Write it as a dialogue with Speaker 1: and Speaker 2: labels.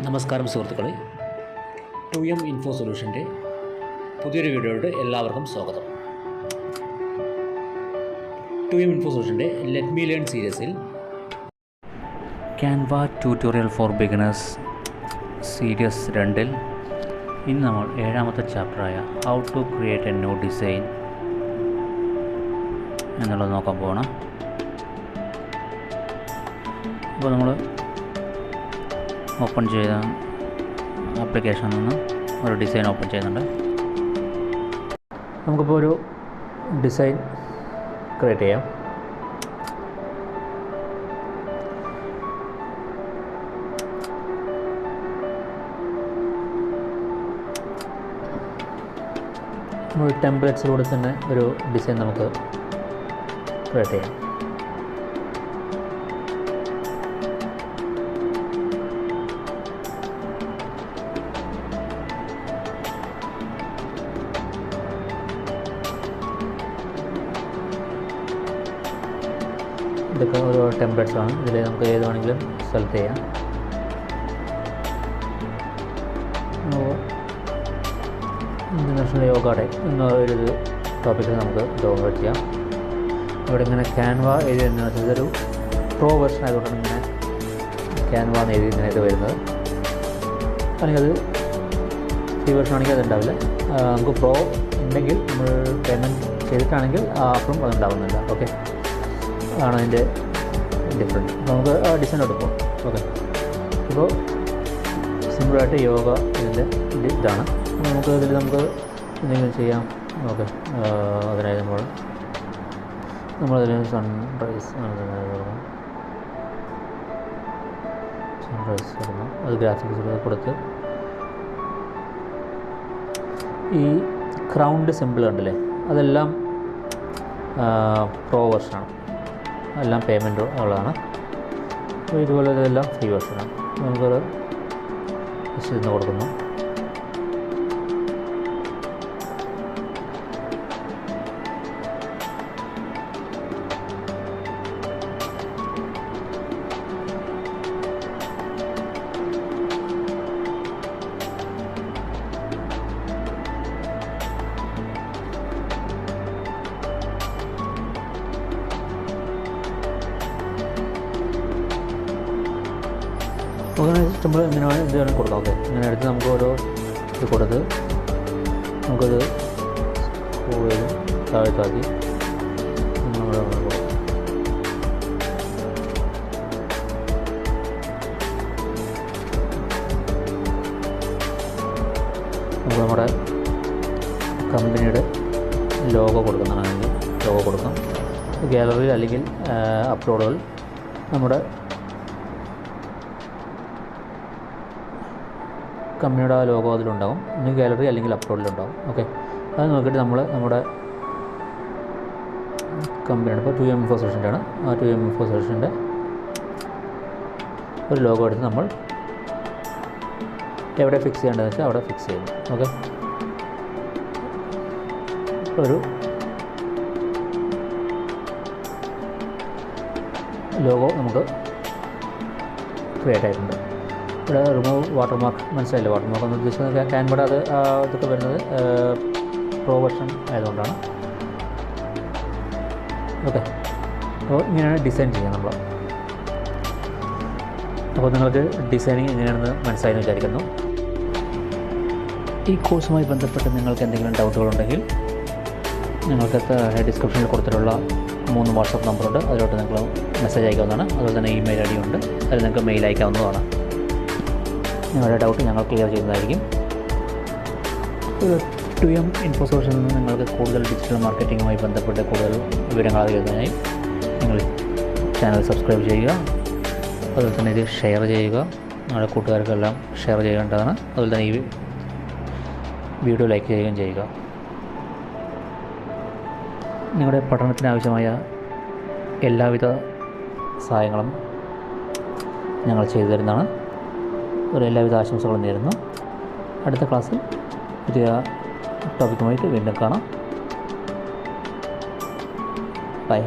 Speaker 1: നമസ്കാരം സുഹൃത്തുക്കളെ, 2M info സൊല്യൂഷൻ്റെ പുതിയൊരു വീഡിയോയുടെ എല്ലാവർക്കും സ്വാഗതം. 2M ഇൻഫോ സൊല്യൂഷൻ്റെ ലെറ്റ് മീ ലേൺ സീരീസിൽ
Speaker 2: Canva tutorial for beginners series 2-ൽ ഇന്ന് നമ്മൾ 7ാമത്തെ ചാപ്റ്ററായ how to create a new design എന്നുള്ളത് നോക്കാൻ പോകണം. അപ്പോൾ നമ്മൾ ഓപ്പൺ ചെയ്ത ആപ്ലിക്കേഷനിൽ നിന്ന് ഒരു ഡിസൈൻ ഓപ്പൺ ചെയ്യുന്നുണ്ട്. നമുക്കിപ്പോൾ ഒരു ഡിസൈൻ ക്രിയേറ്റ് ചെയ്യാം. നമ്മൾ ടെംപ്ലേറ്റ്സിലൂടെ തന്നെ ഒരു ഡിസൈൻ നമുക്ക് ക്രിയേറ്റ് ചെയ്യാം. ഇതൊക്കെ ഓരോ ടെംപ്ലേറ്റ്സ് ആണ്. ഇതിൽ നമുക്ക് ഏത് വേണമെങ്കിലും സെലക്ട് ചെയ്യാം. ഇൻ്റർനാഷണൽ യോഗ ഡേ എന്നൊരു ടോപ്പിക്കിൽ നമുക്ക് ഡൗൺലോഡ് ചെയ്യാം. ഇവിടെ ഇങ്ങനെ ക്യാൻവ എഴുതിയെന്ന് വെച്ചാൽ ഇതൊരു പ്രോ വെർഷൻ ആയതുകൊണ്ടാണ് ഇങ്ങനെ ക്യാൻവ എന്ന് എഴുതി ഇങ്ങനെയായിട്ട് വരുന്നത്. അല്ലെങ്കിൽ അത് ഫ്രീ വെർഷൻ ആണെങ്കിൽ അതുണ്ടാവില്ല. നമുക്ക് പ്രോ ഉണ്ടെങ്കിൽ നമ്മൾ പേയ്മെൻറ്റ് ചെയ്തിട്ടാണെങ്കിൽ അപ്പോഴും അതുണ്ടാവുന്നില്ല. ഓക്കെ, അതാണ് അതിൻ്റെ ഡിഫറൻസ്. നമുക്ക് ആ ഡിസൈനോട്ട് പോകാം. ഓക്കെ, ഇപ്പോൾ സിമ്പിളായിട്ട് യോഗ ഇതിൻ്റെ ഇതാണ്. നമുക്ക് ഇതിൽ നമുക്ക് എന്തെങ്കിലും ചെയ്യാം. ഓക്കെ, അതിനായി നമ്മളതിൽ സൺറൈസ് കൊടുക്കണം. അത് ഗ്രാഫിക്സ് കൊടുത്ത് ഈ ക്രൗണ്ട് സിമ്പിൾ ഉണ്ടല്ലേ, അതെല്ലാം പ്രോ വെർഷനാണ്, എല്ലാം പേയ്മെൻറ്റ് ഉള്ളതാണ്. അപ്പോൾ ഇതുപോലെ ഇതെല്ലാം ഫ്രീ വെർഷനാണ്. നമുക്കത് ജസ്റ്റ് ഇന്ന് കൊടുക്കുന്നു. അങ്ങനെ ഇഷ്ടംപോലെ ഇങ്ങനെ ഇത് വേണം കൊടുക്കാം. ഓക്കെ, ഇങ്ങനെ എടുത്ത് നമുക്ക് ഓരോ ഇത് കൊടുത്ത് നമുക്കത് സ്ക്രോൾ ചെയ്ത് താഴത്താക്കി നമ്മുടെ നമുക്ക് നമ്മുടെ കമ്പനിയുടെ ലോഗോ കൊടുക്കുന്നതാണെങ്കിൽ ലോഗോ കൊടുക്കാം. ഗാലറിയിൽ അല്ലെങ്കിൽ അപ്ലോഡുകൾ നമ്മുടെ കമ്പനിയുടെ ആ ലോഗോ അതിലുണ്ടാവും. ഇനി ഗാലറി അല്ലെങ്കിൽ അപ്ലോഡിലുണ്ടാവും. ഓക്കെ, അത് നോക്കിയിട്ട് നമ്മൾ നമ്മുടെ കമ്പനിയാണ് ഇപ്പോൾ 2M ഇൻഫോ സൊല്യൂഷൻ്റെ ആണ്. ആ 2M ഇൻഫോ സൊല്യൂഷൻ്റെ ഒരു ലോഗോ എടുത്ത് നമ്മൾ എവിടെ ഫിക്സ് ചെയ്യേണ്ടതെന്ന് വെച്ചാൽ അവിടെ ഫിക്സ് ചെയ്യുന്നു. ഓക്കെ, ഒരു ലോഗോ നമുക്ക് ക്രിയേറ്റ് ആയിട്ടുണ്ട്. ഇവിടെ റിമൂവ് വാട്ടർമാർക്ക് മനസ്സിലായില്ല. വാട്ടർമാർക്ക് എന്ന് ഉദ്ദേശിക്കുന്നത് ക്യാൻവയുടെ അത് ഇതൊക്കെ വരുന്നത് പ്രോ വെർഷൻ ആയതുകൊണ്ടാണ്. ഓക്കെ, അപ്പോൾ ഇങ്ങനെയാണ് ഡിസൈൻ ചെയ്യുക നമ്മൾ. അപ്പോൾ നിങ്ങൾക്ക് ഡിസൈനിങ് എങ്ങനെയാണെന്ന് മനസ്സിലായെന്ന് വിചാരിക്കുന്നു. ഈ കോഴ്സുമായി ബന്ധപ്പെട്ട് നിങ്ങൾക്ക് എന്തെങ്കിലും ഡൗട്ടുകളുണ്ടെങ്കിൽ നിങ്ങൾക്ക് ഡിസ്ക്രിപ്ഷനിൽ കൊടുത്തിട്ടുള്ള 3 വാട്സപ്പ് നമ്പറുണ്ട്. അതിലോട്ട് നിങ്ങൾ മെസ്സേജ് അയക്കാവുന്നതാണ്. അതുപോലെ തന്നെ ഇമെയിൽ ഐ ഡി ഉണ്ട്. അതിൽ നിങ്ങൾക്ക് മെയിൽ അയക്കാവുന്നതാണ്. നിങ്ങളുടെ ഡൗട്ട് ഞങ്ങൾ ക്ലിയർ ചെയ്യുന്നതായിരിക്കും. 2M ഇൻഫോ സൊല്യൂഷനിൽ നിന്ന് നിങ്ങൾക്ക് കൂടുതൽ ഡിജിറ്റൽ മാർക്കറ്റിങ്ങുമായി ബന്ധപ്പെട്ട് കൂടുതൽ വിവരങ്ങൾ അറിയുന്നതിനായി നിങ്ങൾ ചാനൽ സബ്സ്ക്രൈബ് ചെയ്യുക. അതുപോലെ തന്നെ ഇത് ഷെയർ ചെയ്യുക. നിങ്ങളുടെ കൂട്ടുകാർക്കെല്ലാം ഷെയർ ചെയ്യേണ്ടതാണ്. അതുപോലെ തന്നെ ഈ വീഡിയോ ലൈക്ക് ചെയ്യുകയും ചെയ്യുക. നിങ്ങളുടെ പഠനത്തിനാവശ്യമായ എല്ലാവിധ സഹായങ്ങളും ഞങ്ങൾ ചെയ്തു തരുന്നതാണ്. എല്ലാവിധ ആശംസകളും നേരുന്നു. അടുത്ത ക്ലാസ്സിൽ പുതിയ ടോപ്പിക്കുമായിട്ട് വീണ്ടും കാണാം. ബൈ.